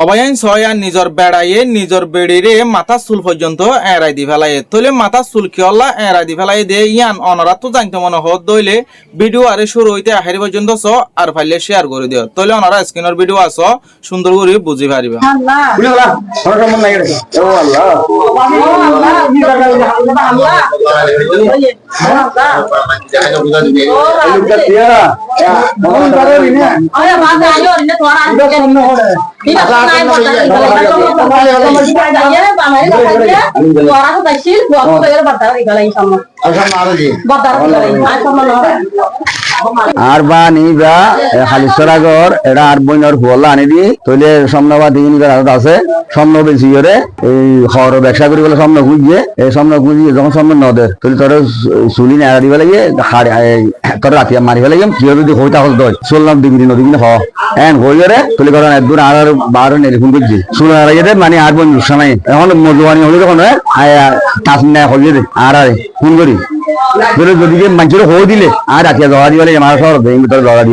অবায়ন ছয় আর নিজর বেড়াইয়ে নিজর বেড়িরে মাথা চুল পর্যন্ত এড়াই দি ফেলাই তৈলে মাথা চুল কিয়ল্লা এড়াই দি ফেলাই দে ইয়ান অনরা তো জানতে মনে হত দইলে ভিডিও আরে শুরু হইতে আহেরি পর্যন্ত চ আর ফাইলে শেয়ার করে দিও তৈলে অনরা স্ক্রিনের ভিডিও আস সুন্দর করে বুঝি পারিবা। আর বা নিবা হালিশরাগর এটা আর বইনর ফুয়াল্লা আনি দি তইলে সম্নবা দিন আছে সম্ন বেশি করে এই খর ব্যবসা করি বলে সম্ন খুঁজছে এই সম্ন খুঁজি যখন সম্ন নদের তইলে তোর চুলি নেড়া দিবা লাগে তোর রাতি মারি ফেলে কিভাবে যদি হইতা হল দই চললাম দিবি নদী হ এন হই করে তুলি করেন একদূর আর বারো নেড়ে ফোন করছি চুল নেড়া গেছে মানে আর বোন সময় এখন মজুয়ানি হলে তখন কাজ নেয় হয়ে দে আর ফোন করি যদি মানুষের হয়ে দিলে আর রাতিয়া জগা দিবা লাগে আমার সব ভিতরে জগা দিবে।